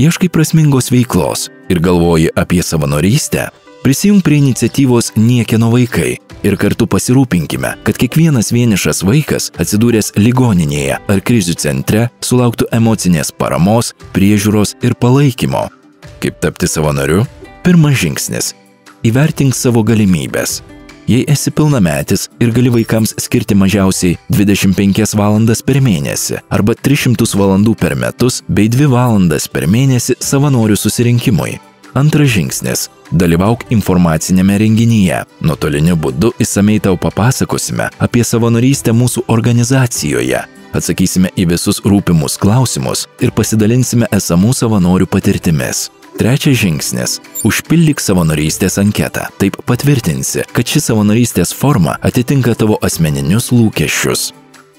Ieškai prasmingos veiklos ir galvoji apie savanorystę? Prisijung prie iniciatyvos Niekieno vaikai ir kartu pasirūpinkime, kad kiekvienas vienišas vaikas atsidūręs ligoninėje ar krizių centre sulauktų emocinės paramos, priežiūros ir palaikymo. Kaip tapti savanoriu? Pirmas žingsnis – įvertink savo galimybės. Jei esi pilnametis ir gali vaikams skirti mažiausiai 25 valandas per mėnesį arba 300 valandų per metus bei 2 valandas per mėnesį savanorių susirinkimui. Antras žingsnis – dalyvauk informacinėme renginyje. Nuotoliniu būdu išsamei tau papasakosime apie savanorystę mūsų organizacijoje. Atsakysime į visus rūpimus klausimus ir pasidalinsime esamų savanorių patirtimis. Trečias žingsnis – užpildyk savanorystės anketą. Taip patvirtinsi, kad ši savanorystės forma atitinka tavo asmeninius lūkesčius.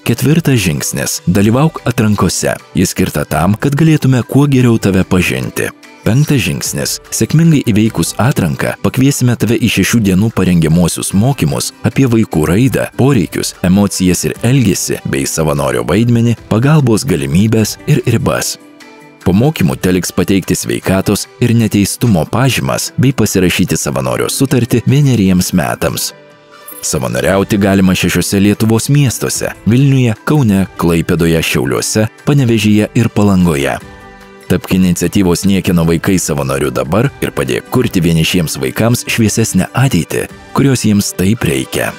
Ketvirtas žingsnis – dalyvauk atrankose. Jis skirta tam, kad galėtume kuo geriau tave pažinti. Penktas žingsnis – sėkmingai įveikus atranką, pakviesime tave į 6 dienų parengiamuosius mokymus apie vaikų raidą, poreikius, emocijas ir elgesį bei savanorio vaidmenį, pagalbos galimybės ir ribas. Po mokymų teliks pateikti sveikatos ir neteistumo pažymas bei pasirašyti savanorio sutartį 1 metams. Savanoriauti galima 6 Lietuvos miestuose – Vilniuje, Kaune, Klaipėdoje, Šiauliuose, Panevėžyje ir Palangoje. Tapk iniciatyvos Niekieno vaikai savanoriu dabar ir padėk kurti vienišiems vaikams šviesesnę ateitį, kurios jiems taip reikia.